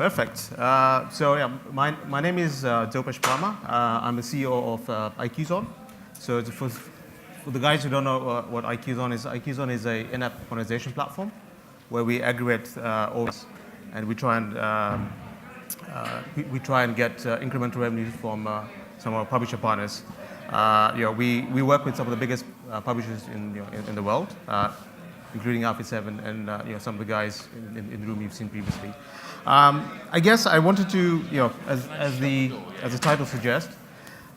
Perfect. So yeah, my name is Dilpesh Parmar. I'm the CEO of IQzone. So for the guys who don't know what IQzone is a in-app monetization platform where we aggregate orders and we try and get incremental revenues from some of our publisher partners. We work with some of the biggest publishers in the world, including Alpha 7 and some of the guys in the room you've seen previously. I guess I wanted to, as the title suggests,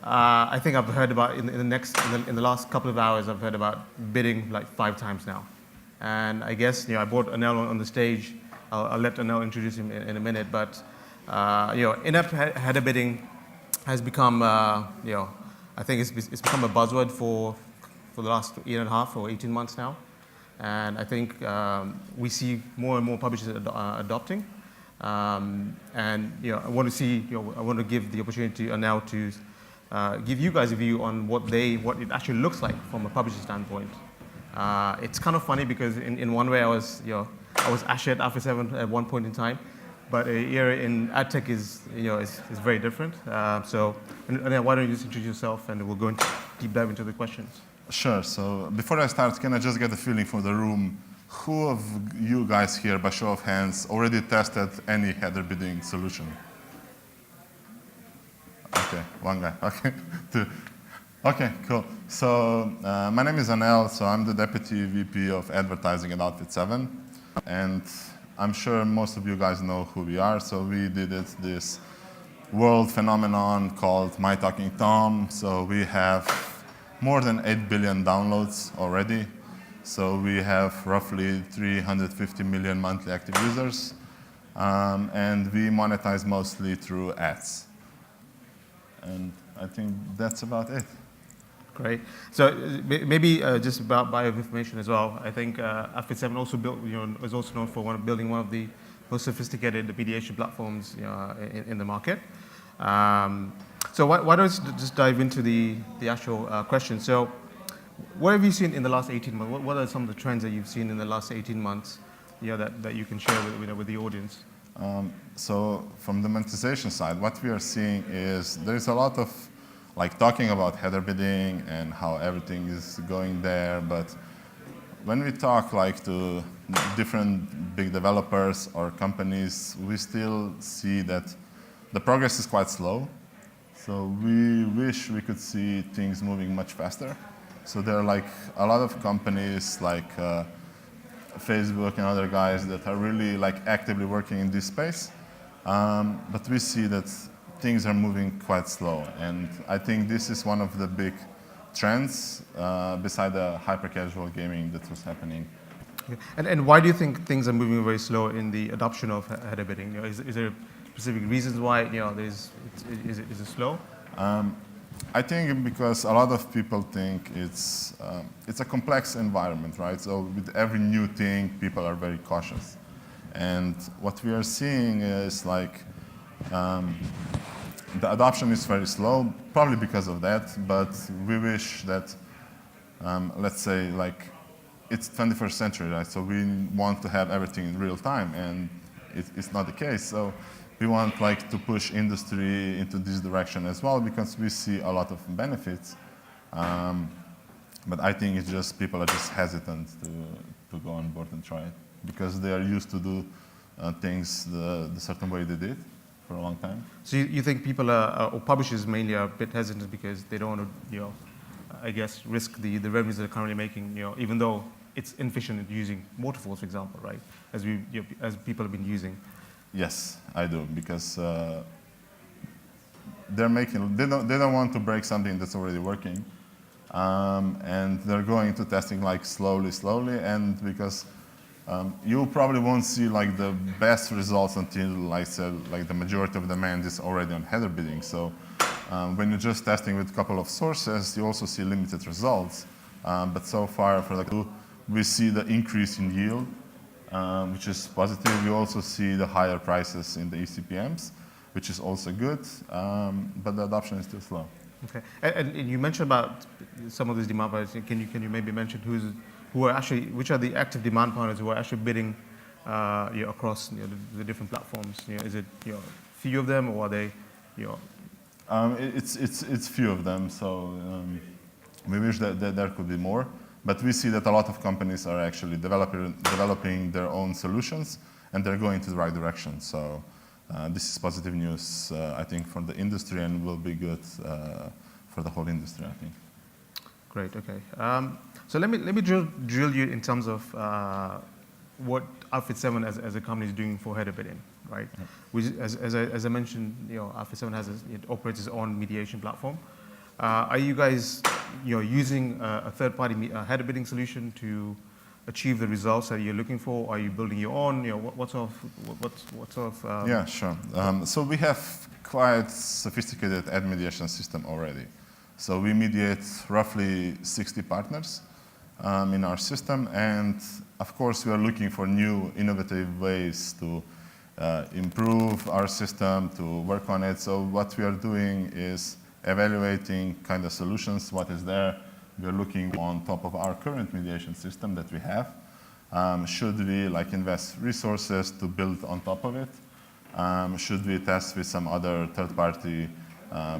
I think I've heard about in the last couple of hours I've heard about bidding like 5 times now, and I guess I brought Anel on the stage. I'll let Anel introduce him in a minute, but in-app header bidding has become I think it's become a buzzword for the last year and a half or 18 months now, and I think we see more and more publishers adopting. And I want to give the opportunity now to give you guys a view on what it actually looks like from a publisher standpoint. It's kind of funny because in one way I was actually at Alpha 7 at one point in time, but a year in ad tech is very different. So why don't you just introduce yourself and we'll go into deep dive into the questions. Sure. So before I start, can I just get a feeling from the room? Who of you guys here, by show of hands, already tested any header bidding solution? Okay, one guy. Okay, 2. Okay, cool. So my name is Anel. So I'm the Deputy VP of Advertising at Alpha 7. And I'm sure most of you guys know who we are. So we did this world phenomenon called My Talking Tom. So we have more than 8 billion downloads already. So we have roughly 350 million monthly active users, and we monetize mostly through ads. And I think that's about it. Great. So maybe just about bio information as well. I think Alpha 7 also is also known for building one of the most sophisticated mediation platforms in the market. So why don't we just dive into the actual question? So what have you seen in the last 18 months? What are some of the trends that you've seen in the last 18 months that you can share with the audience? So from the monetization side, what we are seeing is there's a lot of talking about header bidding and how everything is going there. But when we talk to different big developers or companies, we still see that the progress is quite slow. So we wish we could see things moving much faster. So there are a lot of companies like Facebook and other guys that are really actively working in this space. But we see that things are moving quite slow. And I think this is one of the big trends beside the hyper-casual gaming that was happening. Okay. And why do you think things are moving very slow in the adoption of header bidding? Is there specific reasons why is it slow? I think because a lot of people think it's a complex environment, right? So with every new thing, people are very cautious. And what we are seeing is the adoption is very slow, probably because of that. But we wish that, let's say, it's 21st century, right? So we want to have everything in real time, and it's not the case. So we want to push industry into this direction as well because we see a lot of benefits. But I think it's just people are just hesitant to go on board and try it because they are used to do things the certain way they did for a long time. So you think people or publishers mainly are a bit hesitant because they don't want to, I guess, risk the revenues they're currently making, even though it's inefficient in using waterfalls, for example, right? As people have been using. Yes, I do, because they don't want to break something that's already working, and they're going to testing slowly, and because you probably won't see the best results until the majority of demand is already on header bidding. So when you're just testing with a couple of sources, you also see limited results. But so far we see the increase in yield. Which is positive. We also see the higher prices in the eCPMs, which is also good, but the adoption is still slow. Okay, and you mentioned about some of these demand partners. Can you maybe mention which are the active demand partners who are actually bidding across the different platforms? Is it few of them, or are they? It's few of them. So we wish that there could be more, but we see that a lot of companies are actually developing their own solutions, and they're going to the right direction. So this is positive news, I think, for the industry, and will be good for the whole industry, I think. Great. Okay. So let me drill you in terms of what Outfit7 as a company is doing for header bidding, right? Yeah. Which, as I mentioned, Outfit7 it operates its own mediation platform. Are you guys using a third-party header bidding solution to achieve the results that you're looking for? Are you building your own? What sort of? Yeah, sure. So we have quite sophisticated ad mediation system already. So we mediate roughly 60 partners in our system, and of course we are looking for new innovative ways to improve our system, to work on it. So what we are doing is evaluating kind of solutions, what is there. We are looking on top of our current mediation system that we have. Should we invest resources to build on top of it? Should we test with some other third-party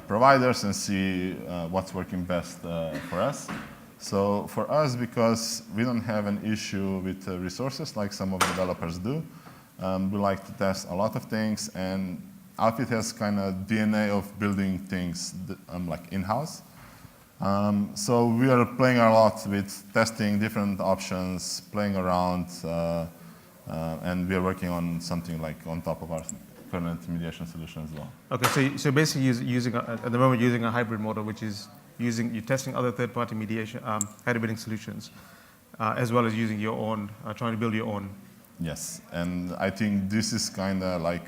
providers and see what's working best for us? So for us, because we don't have an issue with resources like some of the developers do, we like to test a lot of things, and Outfit has kind of DNA of building things in-house. So we are playing a lot with testing different options, playing around, and we are working on something on top of our current mediation solution as well. Okay, so basically at the moment using a hybrid model, which is you're testing other third-party mediation header bidding solutions, as well as using your own, trying to build your own. Yes, and I think this is kind of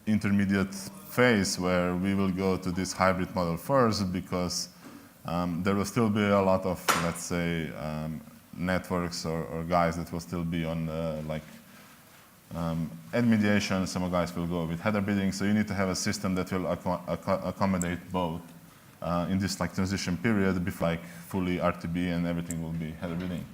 intermediate phase where we will go to this hybrid model first, because there will still be a lot of, let's say, networks or guys that will still be on ad mediation. Some guys will go with header bidding, so you need to have a system that will accommodate both in this transition period before fully RTB and everything will be header bidding.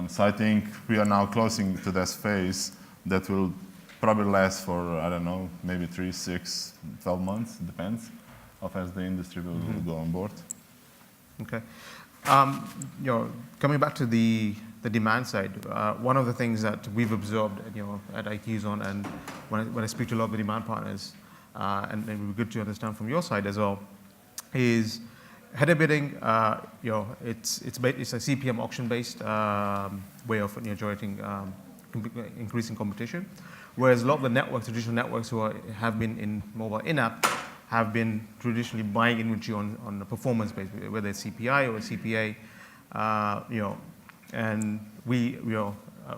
So I think we are now closing to this phase that will probably last for, I don't know, maybe 3, 6, 12 months, depends of as the industry will go on board. Okay. Coming back to the demand side, one of the things that we've observed at IQzone, and when I speak to a lot of the demand partners, and it would be good to understand from your side as well, is header bidding. It's a CPM auction-based way of generating increasing competition, whereas a lot of the networks, traditional networks have been in mobile in-app, have been traditionally buying inventory on a performance base, whether it's CPI or CPA, and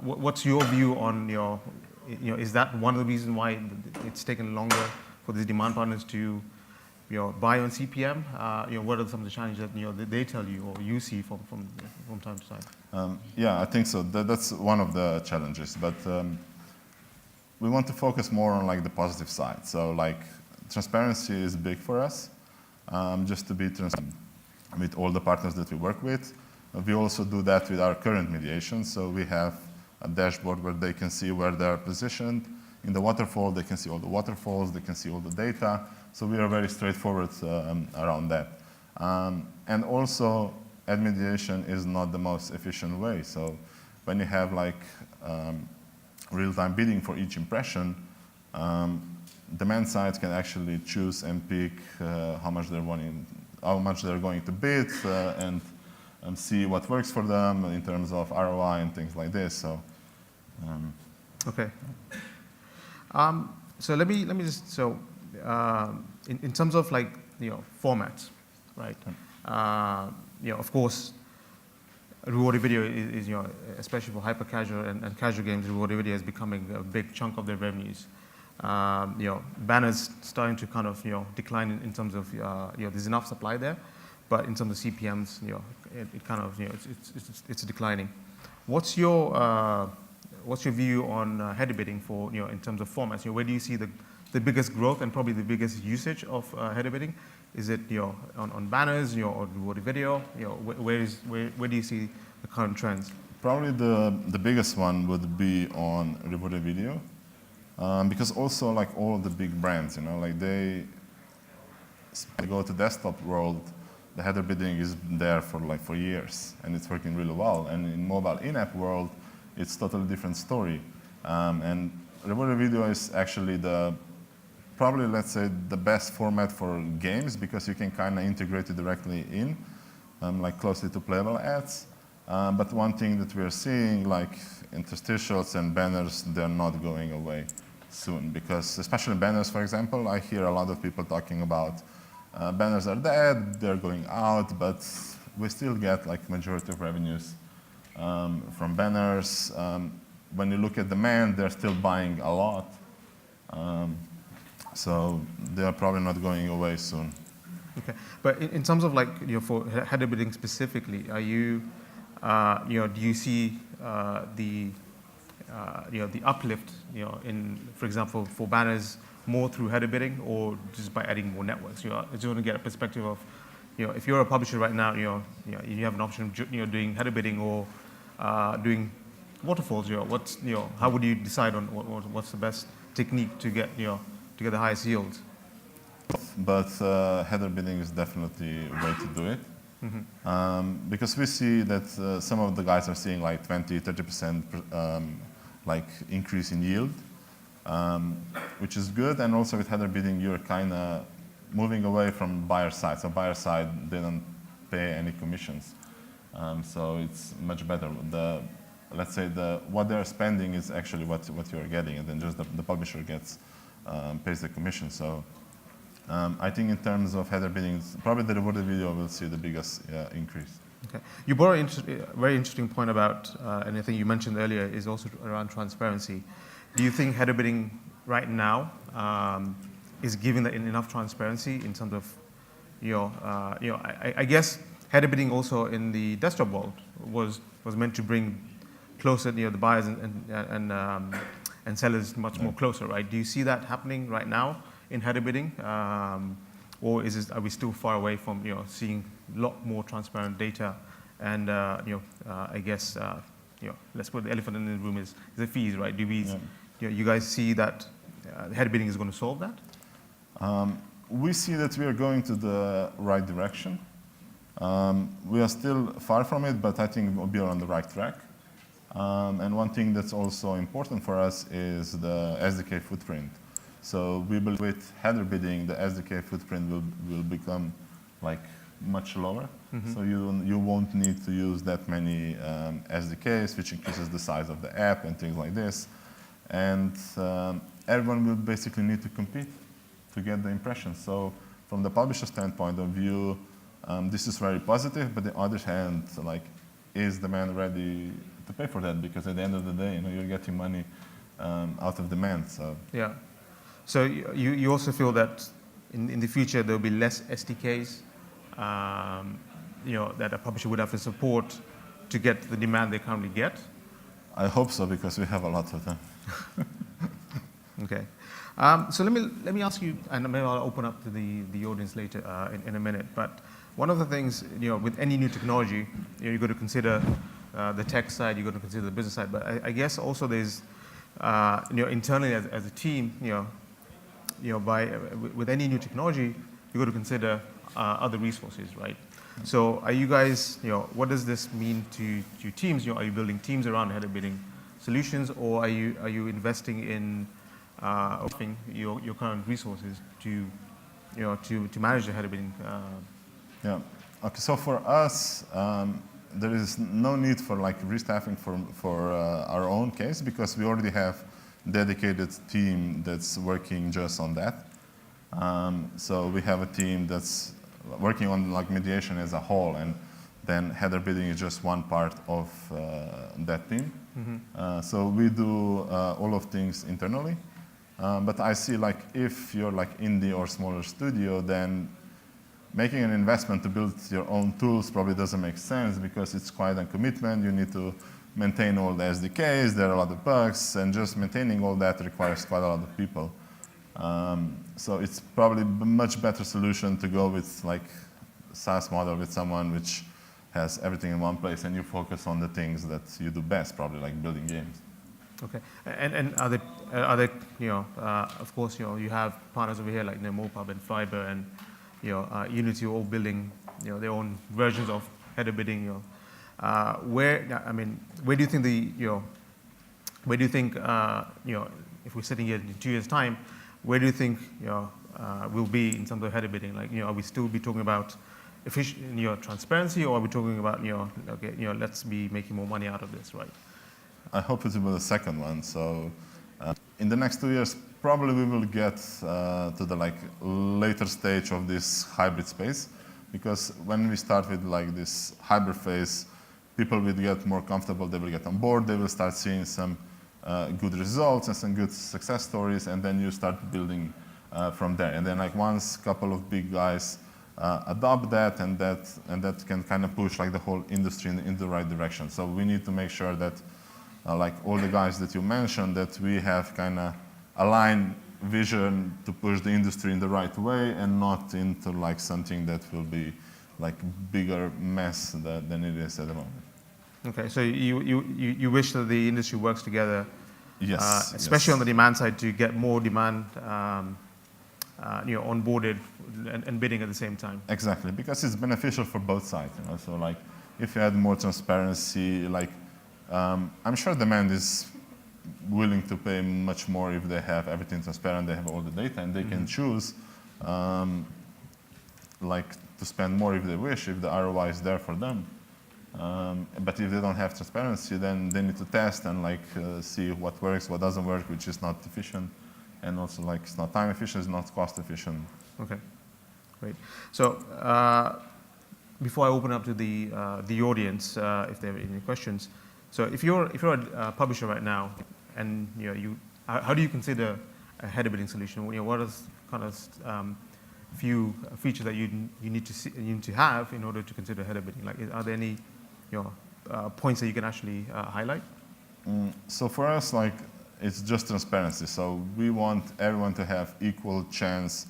what's your view on is that one of the reasons why it's taken longer for these demand partners to buy on CPM? What are some of the challenges that they tell you or you see from time to time? Yeah, I think so. That's one of the challenges, but we want to focus more on the positive side. So transparency is big for us, just to be transparent with all the partners that we work with. We also do that with our current mediation. So we have a dashboard where they can see where they're positioned. In the waterfall, they can see all the waterfalls, they can see all the data. So we are very straightforward around that. And also, ad mediation is not the most efficient way. So when you have real-time bidding for each impression, demand sides can actually choose and pick how much they're going to bid, and see what works for them in terms of ROI and things like this. So, okay. So let me just in terms of formats, right? Of course, rewarded video is especially for hyper casual and casual games, rewarded video is becoming a big chunk of their revenues. Banners starting to kind of decline in terms of there's enough supply there, but in terms of CPMs, it kind of it's declining. What's your view on header bidding for in terms of formats? Where do you see the biggest growth and probably the biggest usage of header bidding? Is it on banners or rewarded video? Where do you see the current trends? Probably the biggest one would be on rewarded video, because also like all the big brands, like they go to desktop world, the header bidding is there for years and it's working really well. And in mobile in-app world, it's totally different story. And rewarded video is actually probably, let's say, the best format for games because you can kind of integrate it directly in, like closely to playable ads. But one thing that we're seeing, like interstitials and banners, they're not going away soon because, especially banners, for example, I hear a lot of people talking about banners are dead, they're going out, but we still get like majority of revenues from banners. When you look at demand, they're still buying a lot. So they are probably not going away soon. Okay, but in terms of like for header bidding specifically, are you, do you see the uplift, in, for example, for banners more through header bidding or just by adding more networks? I just want to get a perspective of, if you're a publisher right now, you have an option of doing header bidding or doing waterfalls. How would you decide on what's the best technique to get the highest yields? But header bidding is definitely a way to do it. Mm-hmm. Because we see that some of the guys are seeing like 20-30% like increase in yield, which is good. And also with header bidding, you're kind of moving away from buyer side. So buyer side, they don't pay any commissions. So it's much better. Let's say what they're spending is actually what you're getting, and then just the publisher pays the commission. So I think in terms of header bidding, probably the rewarded video will see the biggest increase. Okay. You brought a very interesting point about, and I think you mentioned earlier, is also around transparency. Do you think header bidding right now is giving that enough transparency in terms of, I guess header bidding also in the desktop world was meant to bring closer, the buyers and sellers much more closer, right? Do you see that happening right now in header bidding, or are we still far away from seeing a lot more transparent data? And I guess let's put the elephant in the room is the fees, right? Do we, you guys see that header bidding is going to solve that? We see that we are going to the right direction. We are still far from it, but I think we'll be on the right track. And one thing that's also important for us is the SDK footprint. So we believe with header bidding, the SDK footprint will become like much lower. Mm-hmm. So you won't need to use that many SDKs, which increases the size of the app and things like this. And everyone will basically need to compete to get the impressions. So from the publisher standpoint of view, this is very positive. But on the other hand, like, is demand ready to pay for that? Because at the end of the day, you're getting money out of demand. So yeah. So you also feel that in the future there'll be less SDKs, that a publisher would have to support to get the demand they currently get? I hope so, because we have a lot of them. Okay. So let me ask you, and maybe I'll open up to the audience later in a minute. But one of the things, with any new technology, you've got to consider the tech side, you've got to consider the business side. But I guess also there's, internally as a team, with any new technology, you've got to consider other resources, right? So are you guys, what does this mean to teams? Are you building teams around header bidding solutions, or are you investing in offering your current resources to manage the header bidding? Yeah. Okay. So for us, there is no need for like restaffing for our own case, because we already have dedicated team that's working just on that. So we have a team that's working on like mediation as a whole, and then header bidding is just one part of that team. Mm-hmm. So we do all of things internally. But I see, like, if you're like indie or smaller studio, then making an investment to build your own tools probably doesn't make sense, because it's quite a commitment. You need to maintain all the SDKs, there are a lot of bugs, and just maintaining all that requires quite a lot of people. So it's probably a much better solution to go with like SaaS model with someone which has everything in one place, and you focus on the things that you do best, probably like building games. Okay, and are they of course, you have partners over here like Mopub and Fiber and Unity all building their own versions of header bidding. Where do you think if we're sitting here in 2 years' time, where do you think we'll be in terms of header bidding? Like are we still be talking about transparency, or are we talking about let's be making more money out of this, right? I hope it will be the second one. So in the next 2 years, probably we will get to the later stage of this hybrid space, because when we start with this hybrid phase, people will get more comfortable, they will get on board, they will start seeing some good results and some good success stories, and then you start building from there. And then once a couple of big guys adopt that, and that can kind of push the whole industry in the right direction. So we need to make sure that all the guys that you mentioned, that we have kind of aligned vision to push the industry in the right way, and not into something that will be bigger mess than it is at the moment. Okay, so you wish that the industry works together, yes, especially on the demand side, to get more demand onboarded and bidding at the same time. Exactly, because it's beneficial for both sides. So if you had more transparency, I'm sure demand is willing to pay much more if they have everything transparent, they have all the data, and they can choose to spend more if they wish, if the ROI is there for them. But if they don't have transparency, then they need to test and see what works, what doesn't work, which is not efficient, and also it's not time efficient, it's not cost efficient. Okay, great. So before I open up to the audience, if they have any questions, so if you're a publisher right now, and how do you consider a header bidding solution? What are kind of few features that you need to have in order to consider header bidding? Are there any points that you can actually highlight? So for us, it's just transparency. So we want everyone to have equal chance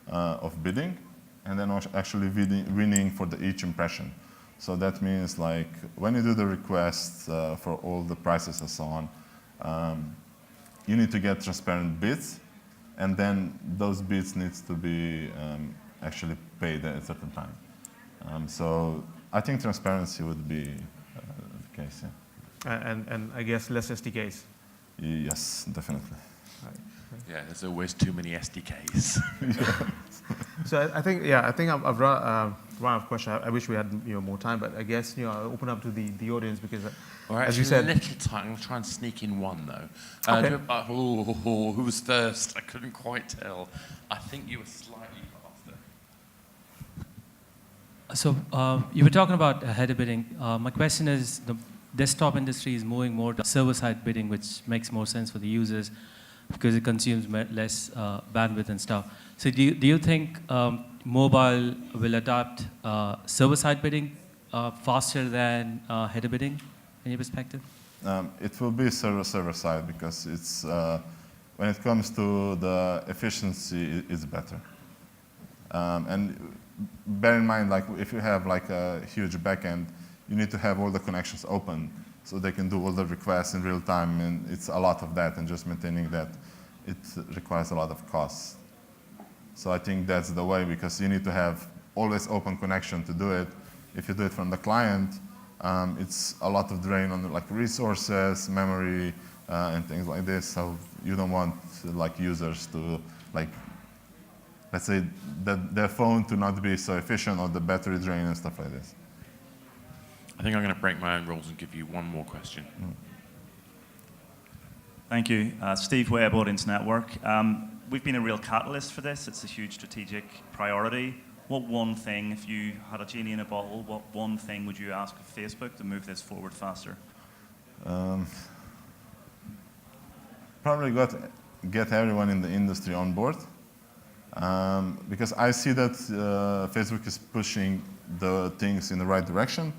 of bidding, and then actually winning for each impression. So that means when you do the request for all the prices and so on, you need to get transparent bids, and then those bids needs to be actually paid at a certain time. So I think transparency would be the case, yeah. And I guess less SDKs. Yes, definitely. Right. Yeah, there's always too many SDKs. So I think I've run out of questions. I wish we had more time, but I guess I'll open up to the audience, because as you said, a little time. I'm trying to sneak in one though. Okay. Who was first? I couldn't quite tell. I think you were slightly faster. So you were talking about header bidding. My question is, the desktop industry is moving more to server-side bidding, which makes more sense for the users because it consumes less bandwidth and stuff. So do you think mobile will adopt server-side bidding faster than header bidding, in your perspective? It will be server-side, because it's when it comes to the efficiency, it's better. And bear in mind, if you have a huge backend, you need to have all the connections open so they can do all the requests in real time, and it's a lot of that, and just maintaining that, it requires a lot of costs. So I think that's the way, because you need to have always open connection to do it. If you do it from the client, it's a lot of drain on resources, memory, and things like this. So you don't want users to let's say that their phone to not be so efficient, or the battery drain and stuff like this. I think I'm going to break my own rules and give you one more question. Thank you. Steve Webb, Audience Network. We've been a real catalyst for this. It's a huge strategic priority. What one thing, if you had a genie in a bottle, what one thing would you ask of Facebook to move this forward faster? Probably get everyone in the industry on board. Because I see that Facebook is pushing the things in the right direction.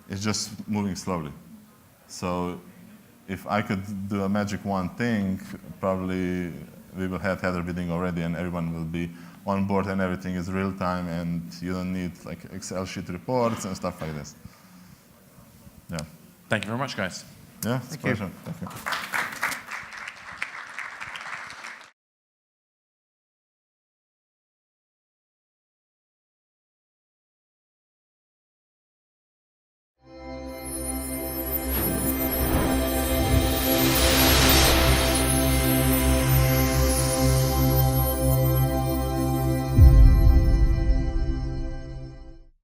It's just moving slowly. So if I could do a magic one thing, probably we will have header bidding already, and everyone will be on board, and everything is real time, and you don't need Excel sheet reports and stuff like this. Yeah. Thank you very much, guys. Yeah, it's a Thank you. pleasure. Thank you.